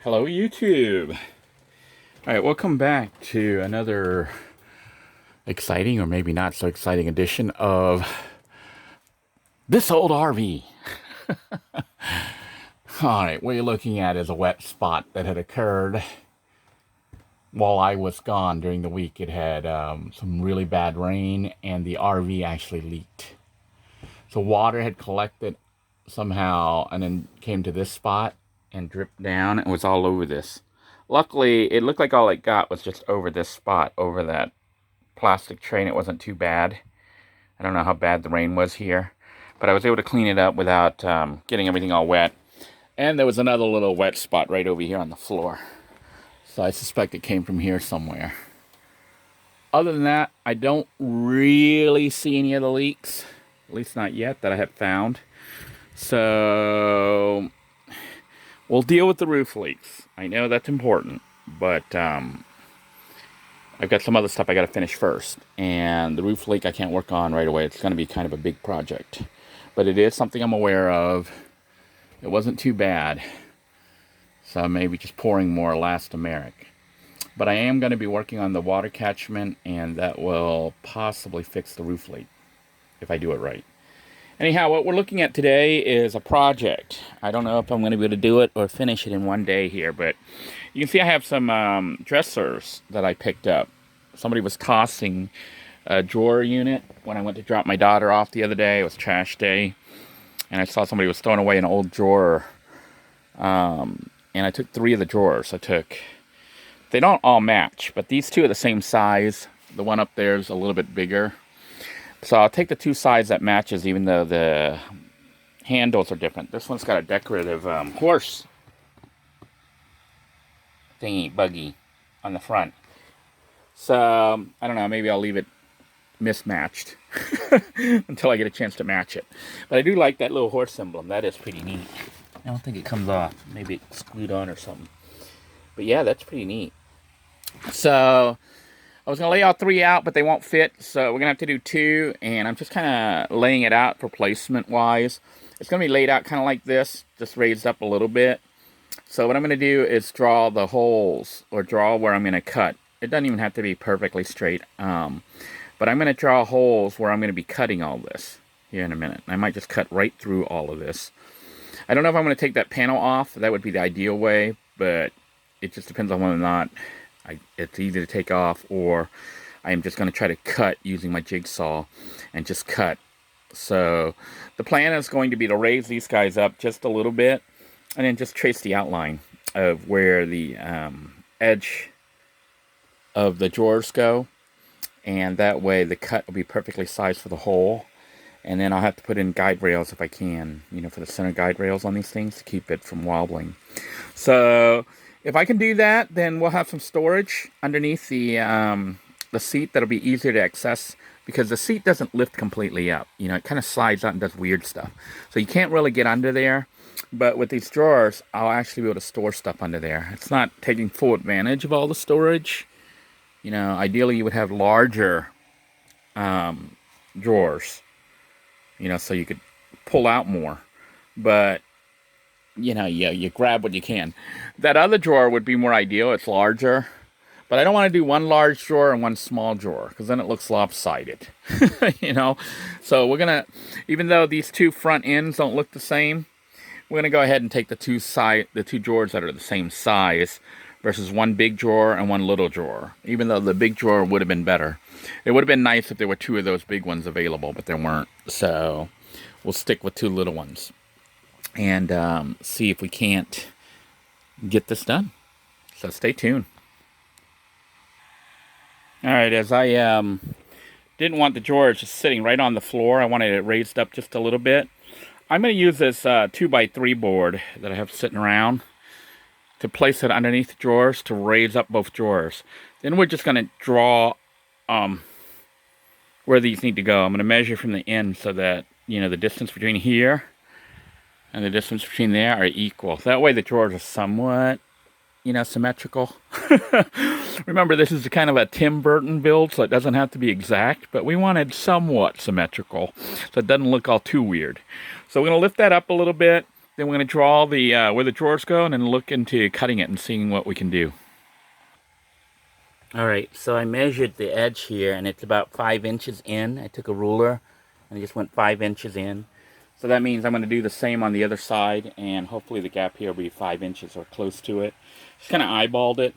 Hello, YouTube. All right, welcome back to another exciting, or maybe not so exciting, edition of This Old RV. All right, what you're looking at is a wet spot that had occurred while I was gone during the week. It had some really bad rain, and the RV actually leaked. So water had collected somehow and then came to this spot and dripped down and was all over this. Luckily, it looked like all it got was just over this spot, over that plastic tray, and it wasn't too bad. I don't know how bad the rain was here, but I was able to clean it up without getting everything all wet. And there was another little wet spot right over here on the floor. So I suspect it came from here somewhere. Other than that, I don't really see any other leaks, at least not yet, that I have found. So we'll deal with the roof leaks. I know that's important, but I've got some other stuff I got to finish first. And the roof leak I can't work on right away. It's going to be kind of a big project. But it is something I'm aware of. It wasn't too bad. So maybe just pouring more elastomeric. But I am going to be working on the water catchment, and that will possibly fix the roof leak if I do it right. Anyhow, what we're looking at today is a project. I don't know if I'm going to be able to do it or finish it in one day here, but you can see I have some dressers that I picked up. Somebody was tossing a drawer unit when I went to drop my daughter off the other day. It was trash day, and I saw somebody was throwing away an old drawer, and I took 3 of the drawers. They don't all match, but these 2 are the same size. The one up there is a little bit bigger. So I'll take the 2 sides that matches, even though the handles are different. This one's got a decorative horse thingy, buggy on the front. So, I don't know, maybe I'll leave it mismatched until I get a chance to match it. But I do like that little horse emblem. That is pretty neat. I don't think it comes off. Maybe it's glued on or something. But yeah, that's pretty neat. So I was going to lay all 3 out, but they won't fit, so we're going to have to do 2, and I'm just kind of laying it out for placement-wise. It's going to be laid out kind of like this, just raised up a little bit. So what I'm going to do is draw the holes, or draw where I'm going to cut. It doesn't even have to be perfectly straight, but I'm going to draw holes where I'm going to be cutting all this here in a minute. I might just cut right through all of this. I don't know if I'm going to take that panel off. That would be the ideal way, but it just depends on whether or not it's easy to take off, or I am just going to try to cut using my jigsaw and just cut. So the plan is going to be to raise these guys up just a little bit and then just trace the outline of where the edge of the drawers go, and that way the cut will be perfectly sized for the hole. And then I'll have to put in guide rails if I can, for the center guide rails on these things to keep it from wobbling. So if I can do that, then we'll have some storage underneath the seat that'll be easier to access, because the seat doesn't lift completely up. It kind of slides out and does weird stuff. So you can't really get under there. But with these drawers, I'll actually be able to store stuff under there. It's not taking full advantage of all the storage. Ideally you would have larger drawers, so you could pull out more. But you grab what you can. That other drawer would be more ideal. It's larger. But I don't want to do one large drawer and one small drawer, because then it looks lopsided. So we're going to, even though these 2 front ends don't look the same, we're going to go ahead and take the 2 drawers that are the same size versus one big drawer and one little drawer. Even though the big drawer would have been better. It would have been nice if there were 2 of those big ones available, but there weren't. So we'll stick with 2 little ones and see if we can't get this done. So stay tuned. Alright, as I didn't want the drawers just sitting right on the floor, I wanted it raised up just a little bit. I'm going to use this 2x3 board that I have sitting around to place it underneath the drawers to raise up both drawers. Then we're just going to draw where these need to go. I'm going to measure from the end so that, the distance between here and the distance between there are equal. That way the drawers are somewhat, symmetrical. Remember, this is kind of a Tim Burton build, so it doesn't have to be exact, but we wanted somewhat symmetrical, so it doesn't look all too weird. So we're going to lift that up a little bit, Then we're going to draw the where the drawers go and then look into cutting it and seeing what we can do. All right, so I measured the edge here and it's about 5 inches in. I took a ruler and I just went 5 inches in. So that means I'm going to do the same on the other side, and hopefully the gap here will be 5 inches or close to it. Just kind of eyeballed it.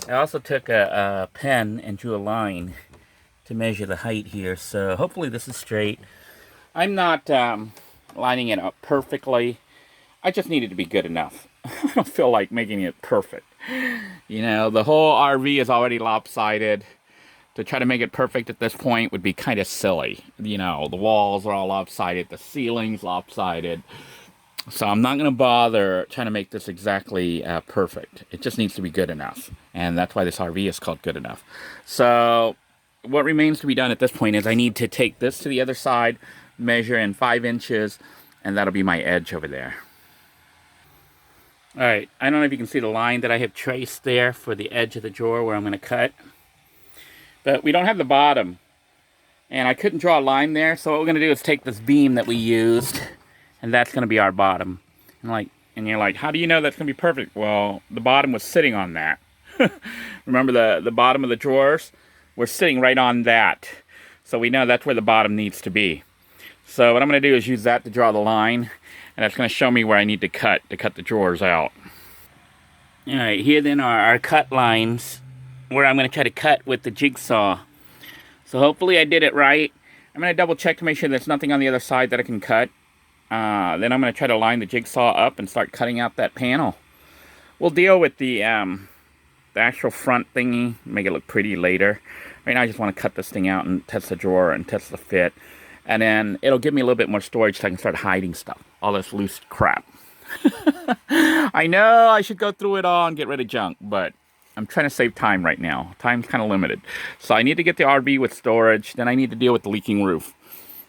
I also took a pen and drew a line to measure the height here, so hopefully this is straight. I'm not lining it up perfectly. I just need it to be good enough. I don't feel like making it perfect. You know, the whole RV is already lopsided. To try to make it perfect at this point would be kind of silly. You know, the walls are all lopsided, the ceiling's lopsided. So I'm not going to bother trying to make this exactly perfect. It just needs to be good enough. And that's why this RV is called Good Enough. So what remains to be done at this point is I need to take this to the other side, measure in 5 inches, and that'll be my edge over there. All right, I don't know if you can see the line that I have traced there for the edge of the drawer where I'm going to cut. But we don't have the bottom, and I couldn't draw a line there, so what we're going to do is take this beam that we used, and that's going to be our bottom. And you're like, how do you know that's going to be perfect? Well, the bottom was sitting on that. Remember the bottom of the drawers? We're sitting right on that. So we know that's where the bottom needs to be. So what I'm going to do is use that to draw the line, and that's going to show me where I need to cut the drawers out. All right, here then are our cut lines, where I'm going to try to cut with the jigsaw. So hopefully I did it right. I'm going to double check to make sure there's nothing on the other side that I can cut. Then I'm going to try to line the jigsaw up and start cutting out that panel. We'll deal with the actual front thingy, make it look pretty later. Right now I just want to cut this thing out and test the drawer and test the fit. And then it'll give me a little bit more storage so I can start hiding stuff. All this loose crap. I know I should go through it all and get rid of junk, but I'm trying to save time right now. Time's kind of limited. So I need to get the RV with storage. Then I need to deal with the leaking roof.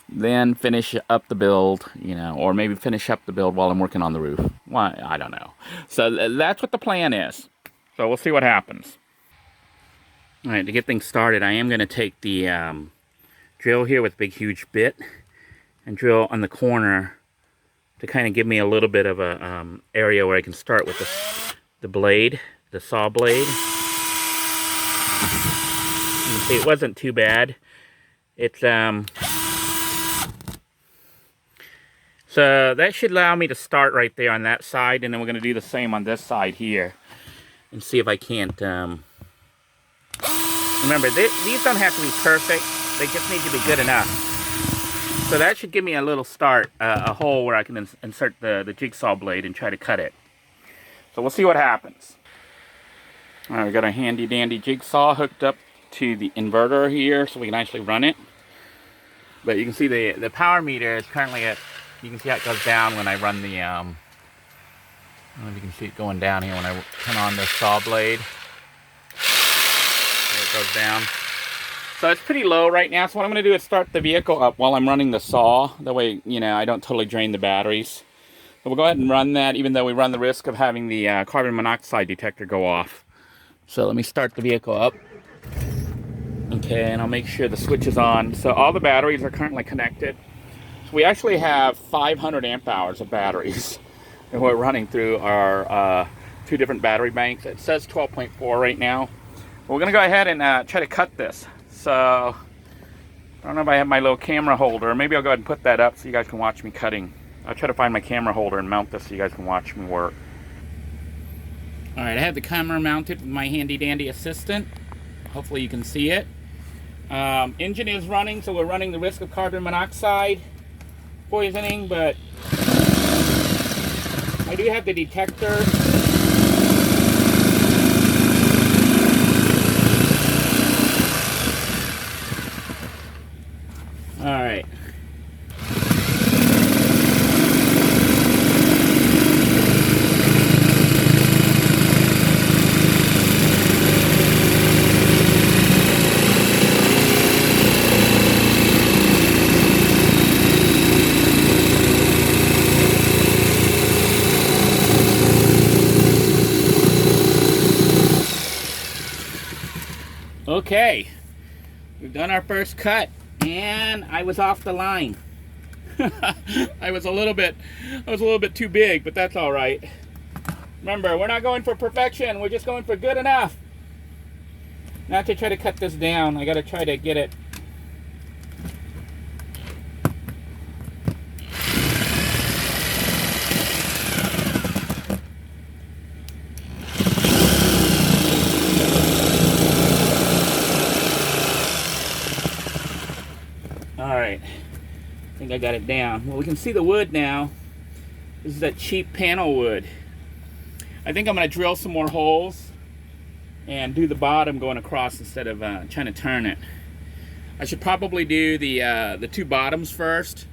Then finish up the build, you know, or maybe finish up the build while I'm working on the roof. Why? I don't know. So that's what the plan is. So we'll see what happens. All right, to get things started, I am going to take the drill here with a big, huge bit and drill on the corner to kind of give me a little bit of a area where I can start with the blade. The saw blade. You can see it wasn't too bad. It's so that should allow me to start right there on that side, and then we're going to do the same on this side here and see if I can't remember these don't have to be perfect, they just need to be good enough. So that should give me a little start, a hole where I can insert the jigsaw blade and try to cut it. So we'll see what happens. All right, we got a handy dandy jigsaw hooked up to the inverter here so we can actually run it. But you can see the power meter is currently at, you can see how it goes down when I run the, I don't know if you can see it going down here when I turn on the saw blade. There it goes down. So it's pretty low right now, so what I'm going to do is start the vehicle up while I'm running the saw. That way, you know, I don't totally drain the batteries. So we'll go ahead and run that, even though we run the risk of having the carbon monoxide detector go off. So let me start the vehicle up. Okay, and I'll make sure the switch is on. So all the batteries are currently connected. So we actually have 500 amp hours of batteries. And we're running through our 2 different battery banks. It says 12.4 right now. But we're going to go ahead and try to cut this. So I don't know if I have my little camera holder. Maybe I'll go ahead and put that up so you guys can watch me cutting. I'll try to find my camera holder and mount this so you guys can watch me work. Alright, I have the camera mounted with my handy dandy assistant. Hopefully you can see it. Engine is running, so we're running the risk of carbon monoxide poisoning, but I do have the detector. Alright. Okay, we've done our first cut, and I was off the line. I was a little bit too big, but that's all right. Remember, we're not going for perfection. We're just going for good enough. Now to try to cut this down, I got to try to get it. All right, I think I got it down. Well, we can see the wood now. This is that cheap panel wood. I think I'm going to drill some more holes and do the bottom going across instead of trying to turn it. I should probably do the two bottoms first,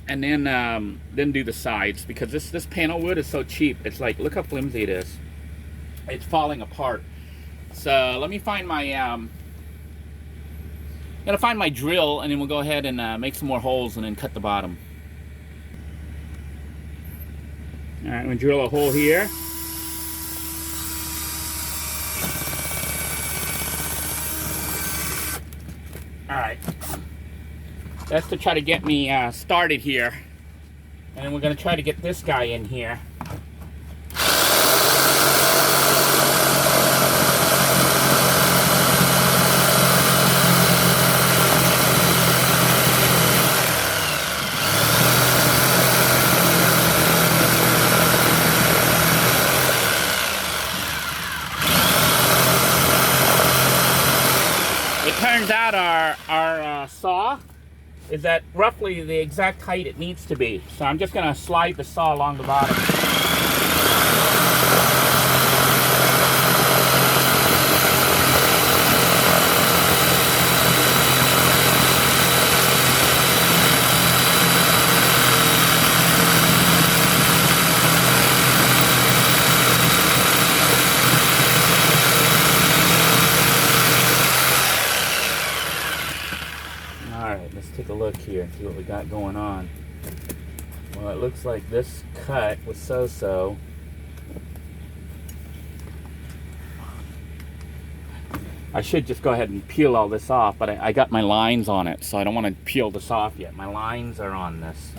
and then do the sides, because this panel wood is so cheap. It's like, look how flimsy it is. It's falling apart. So let me find my gotta find my drill, and then we'll go ahead and make some more holes and then cut the bottom. All right, I'm gonna drill a hole here. All right, that's to try to get me started here, and we're gonna try to get this guy in here. Turns out our saw is at roughly the exact height it needs to be. So I'm just going to slide the saw along the bottom. Let's take a look here and see what we got going on. Well, it looks like this cut was so-so. I should just go ahead and peel all this off, but I got my lines on it, so I don't want to peel this off yet. My lines are on this.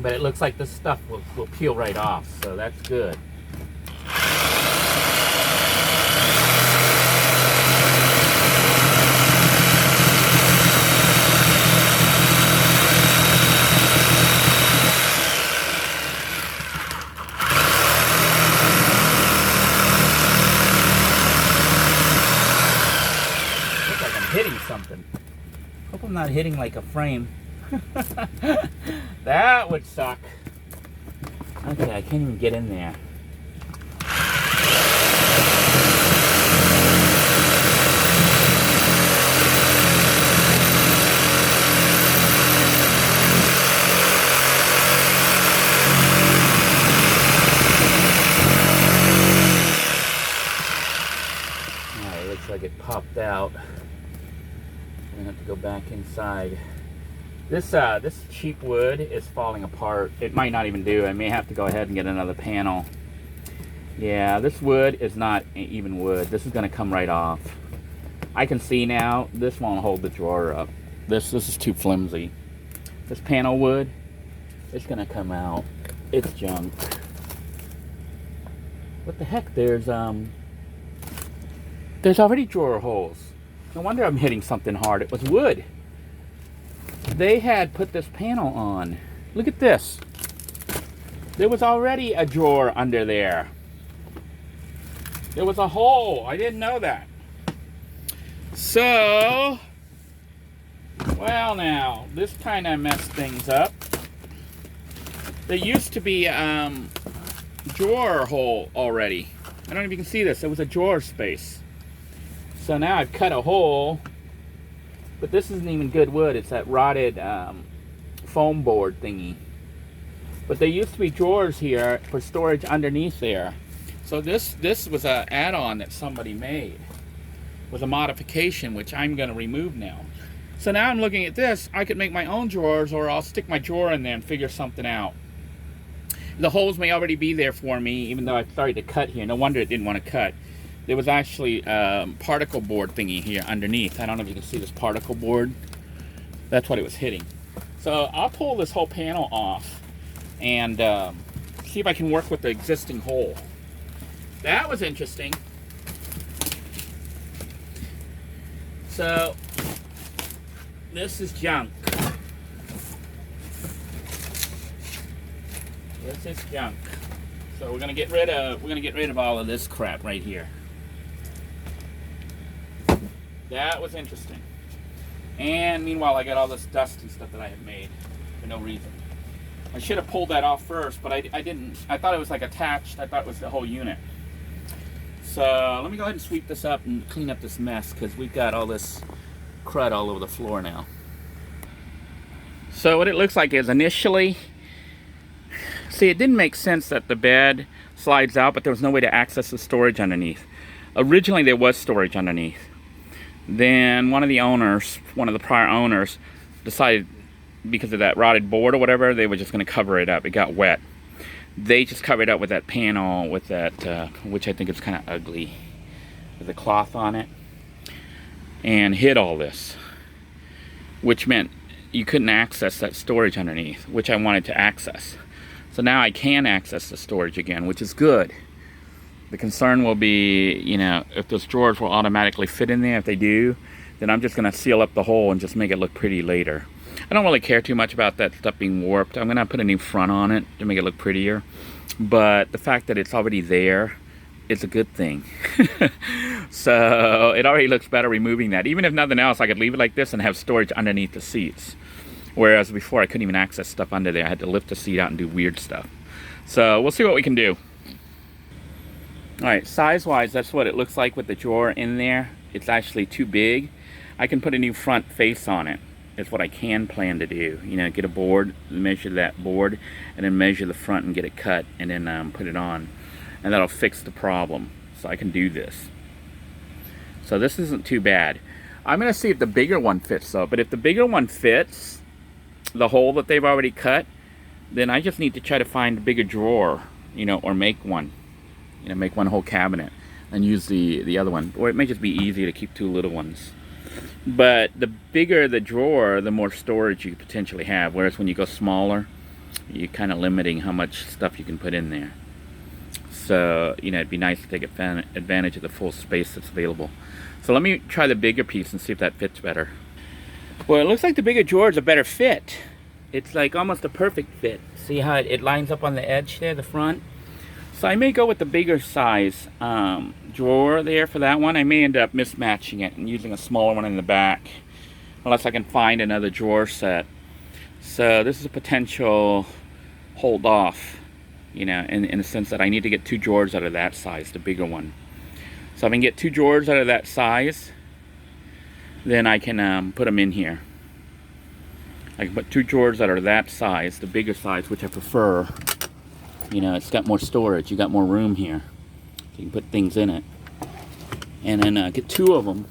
But it looks like this stuff will peel right off, so that's good. Hitting something. Hope I'm not hitting like a frame. That would suck. Okay, I can't even get in there. Alright, looks like it popped out. I'm gonna have to go back inside. This cheap wood is falling apart. It might not even do. I may have to go ahead and get another panel. Yeah, this wood is not even wood. This is gonna come right off. I can see now this won't hold the drawer up. This is too flimsy. This panel wood, it's gonna come out. It's junk. What the heck? There's already drawer holes. No wonder I'm hitting something hard. It was wood. They had put this panel on. Look at this. There was already a drawer under there. There was a hole. I didn't know that. So, well now, this kind of messed things up. There used to be a drawer hole already. I don't know if you can see this. There was a drawer space. So now I've cut a hole, but this isn't even good wood. It's that rotted foam board thingy. But there used to be drawers here for storage underneath there. So this was an add-on that somebody made with a modification, which I'm going to remove now. So now I'm looking at this. I could make my own drawers, or I'll stick my drawer in there and figure something out. The holes may already be there for me, even though I've started to cut here. No wonder it didn't want to cut. There was actually a particle board thingy here underneath. I don't know if you can see this particle board. That's what it was hitting. So I'll pull this whole panel off and see if I can work with the existing hole. That was interesting. So this is junk. This is junk. So we're gonna get rid of all of this crap right here. That was interesting. And meanwhile, I got all this dust and stuff that I have made for no reason. I should have pulled that off first, but I didn't. I thought it was like attached. I thought it was the whole unit. So let me go ahead and sweep this up and clean up this mess, because we've got all this crud all over the floor now. So what it looks like is initially, see, it didn't make sense that the bed slides out, but there was no way to access the storage underneath. Originally there was storage underneath. Then one of the prior owners decided, because of that rotted board or whatever, they were just going to cover it up. It got wet. They just covered it up with that panel, with that, which I think is kind of ugly, with the cloth on it, and hid all this, which meant you couldn't access that storage underneath, which I wanted to access. So now I can access the storage again, which is good. The concern will be, you know, if those drawers will automatically fit in there. If they do, then I'm just going to seal up the hole and just make it look pretty later. I don't really care too much about that stuff being warped. I'm going to put a new front on it to make it look prettier. But the fact that it's already there is a good thing. So it already looks better removing that. Even if nothing else, I could leave it like this and have storage underneath the seats. Whereas before I couldn't even access stuff under there. I had to lift the seat out and do weird stuff. So we'll see what we can do. Alright, size-wise, that's what it looks like with the drawer in there. It's actually too big. I can put a new front face on it. That's what I can plan to do. You know, get a board, measure that board, and then measure the front and get it cut, and then put it on. And that'll fix the problem. So I can do this. So this isn't too bad. I'm going to see if the bigger one fits, though. But if the bigger one fits the hole that they've already cut, then I just need to try to find a bigger drawer, you know, or make one. You know, make one whole cabinet and use the other one. Or it may just be easy to keep two little ones. But the bigger the drawer, the more storage you potentially have. Whereas when you go smaller, you're kind of limiting how much stuff you can put in there. So, you know, it'd be nice to take advantage of the full space that's available. So let me try the bigger piece and see if that fits better. Well, it looks like the bigger drawer is a better fit. It's like almost a perfect fit. See how it lines up on the edge there, the front? So I may go with the bigger size drawer there for that one. I may end up mismatching it and using a smaller one in the back, unless I can find another drawer set. So this is a potential hold off, you know, in the sense that I need to get two drawers out of that size, the bigger one. So if I can get two drawers out of that size, then I can put them in here. I can put two drawers that are that size, the bigger size, which I prefer. You know, it's got more storage. You got more room here. You can put things in it. And then get two of them.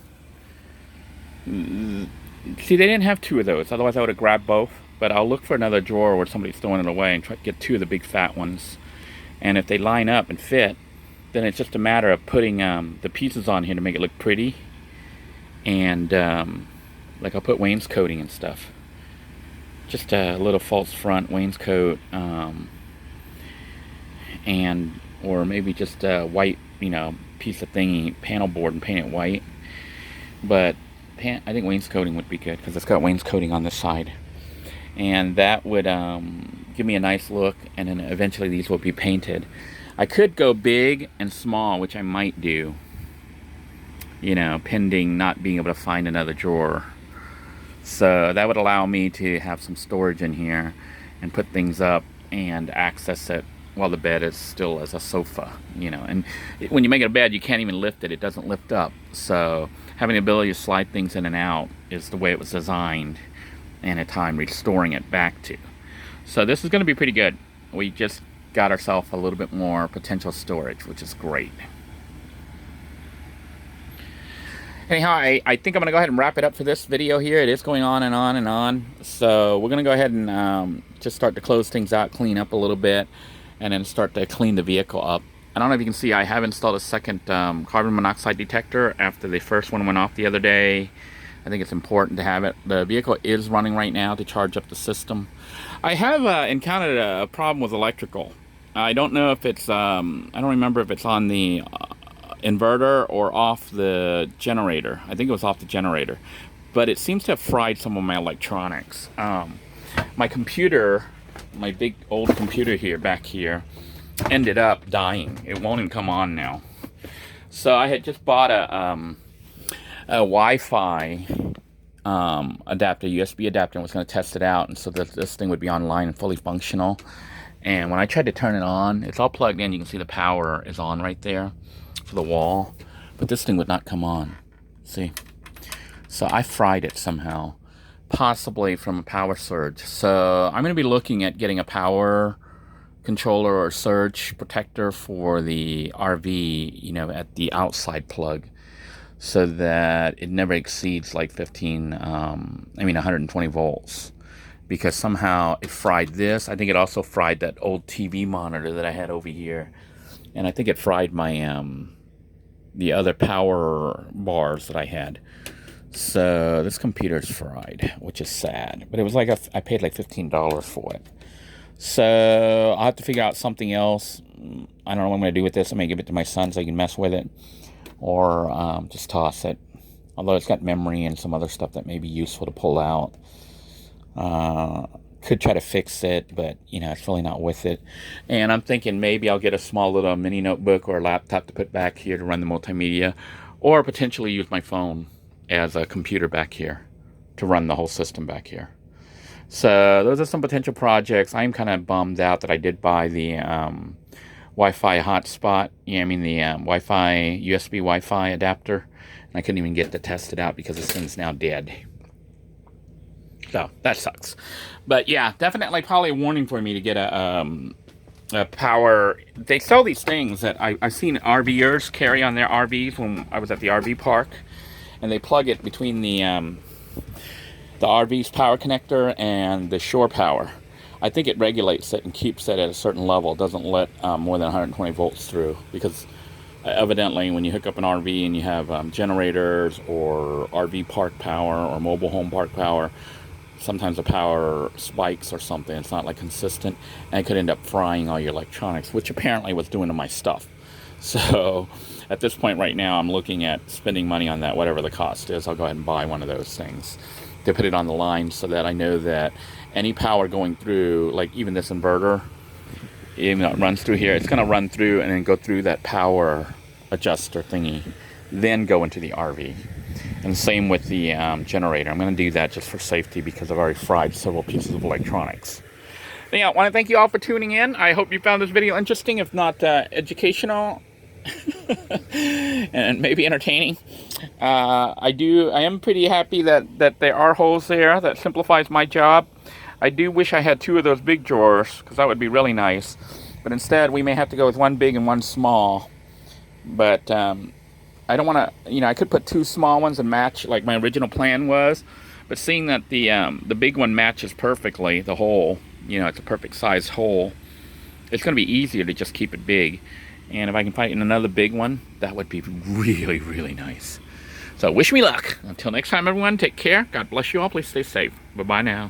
See, they didn't have two of those. Otherwise, I would have grabbed both. But I'll look for another drawer where somebody's throwing it away and try to get two of the big fat ones. And if they line up and fit, then it's just a matter of putting the pieces on here to make it look pretty. And like I'll put wainscoting and stuff. Just a little false front wainscot. And or maybe just a white, you know, piece of thingy panel board and paint it white. But I think wainscoting would be good because it's got wainscoting on this side, and that would give me a nice look. And then eventually these will be painted. I could go big and small, which I might do, you know, pending not being able to find another drawer. So that would allow me to have some storage in here and put things up and access it while the bed is still as a sofa, you know. And when you make it a bed, you can't even lift it. It doesn't lift up. So having the ability to slide things in and out is the way it was designed, and at time restoring it back to. So this is going to be pretty good. We just got ourselves a little bit more potential storage, which is great. Anyhow, I think I'm going to go ahead and wrap it up for this video here. It is going on and on and on. So we're going to go ahead and just start to close things out, clean up a little bit, and then start to clean the vehicle up. I don't know if you can see, I have installed a second carbon monoxide detector after the first one went off the other day. I think it's important to have it. The vehicle is running right now to charge up the system. I have encountered a problem with electrical. I don't know if it's, I don't remember if it's on the inverter or off the generator. I think it was off the generator. But it seems to have fried some of my electronics. My computer, my big old computer here, back here, ended up dying. It won't even come on now. So I had just bought a Wi-Fi adapter, USB adapter, and was going to test it out, and so that this thing would be online and fully functional. And when I tried to turn it on, it's all plugged in. You can see the power is on right there for the wall, but this thing would not come on. See? So I fried it somehow, possibly from a power surge. So I'm going to be looking at getting a power controller or surge protector for the RV, you know, at the outside plug, so that it never exceeds like 120 volts, because somehow it fried this. I think it also fried that old TV monitor that I had over here, and I think it fried my the other power bars that I had. So this computer's fried, which is sad, but it was like I paid like $15 for it. So I'll have to figure out something else. I don't know what I'm going to do with this. I may give it to my son so he can mess with it, or just toss it. Although it's got memory and some other stuff that may be useful to pull out. Could try to fix it, but you know, it's really not worth it. And I'm thinking maybe I'll get a small little mini notebook or a laptop to put back here to run the multimedia, or potentially use my phone as a computer back here to run the whole system back here. So those are some potential projects. I'm kind of bummed out that I did buy the Wi-Fi hotspot. Yeah, I mean the Wi-Fi, USB Wi-Fi adapter. And I couldn't even get to test it out because this thing's now dead. So that sucks. But yeah, definitely probably a warning for me to get a power. They sell these things that I've seen RVers carry on their RVs when I was at the RV park. And they plug it between the RV's power connector and the shore power. I think it regulates it and keeps it at a certain level. It doesn't let more than 120 volts through, because evidently when you hook up an RV and you have generators or RV park power or mobile home park power, sometimes the power spikes or something. It's not like consistent, and it could end up frying all your electronics, which apparently was doing to my stuff. So at this point right now, I'm looking at spending money on that, whatever the cost is. I'll go ahead and buy one of those things to put it on the line, so that I know that any power going through, like even this inverter, even though it runs through here, it's going to run through and then go through that power adjuster thingy, then go into the RV. And same with the generator. I'm going to do that just for safety, because I've already fried several pieces of electronics. Anyhow, I want to thank you all for tuning in. I hope you found this video interesting, if not educational and maybe entertaining. I am pretty happy that there are holes there. That simplifies my job. I do wish I had two of those big drawers, because that would be really nice. But instead, we may have to go with one big and one small. But I don't want to, you know, I could put two small ones and match like my original plan was. But seeing that the big one matches perfectly, the hole, you know, it's a perfect size hole, it's going to be easier to just keep it big. And if I can find another big one, that would be really, really nice. So wish me luck. Until next time, everyone, take care. God bless you all. Please stay safe. Bye-bye now.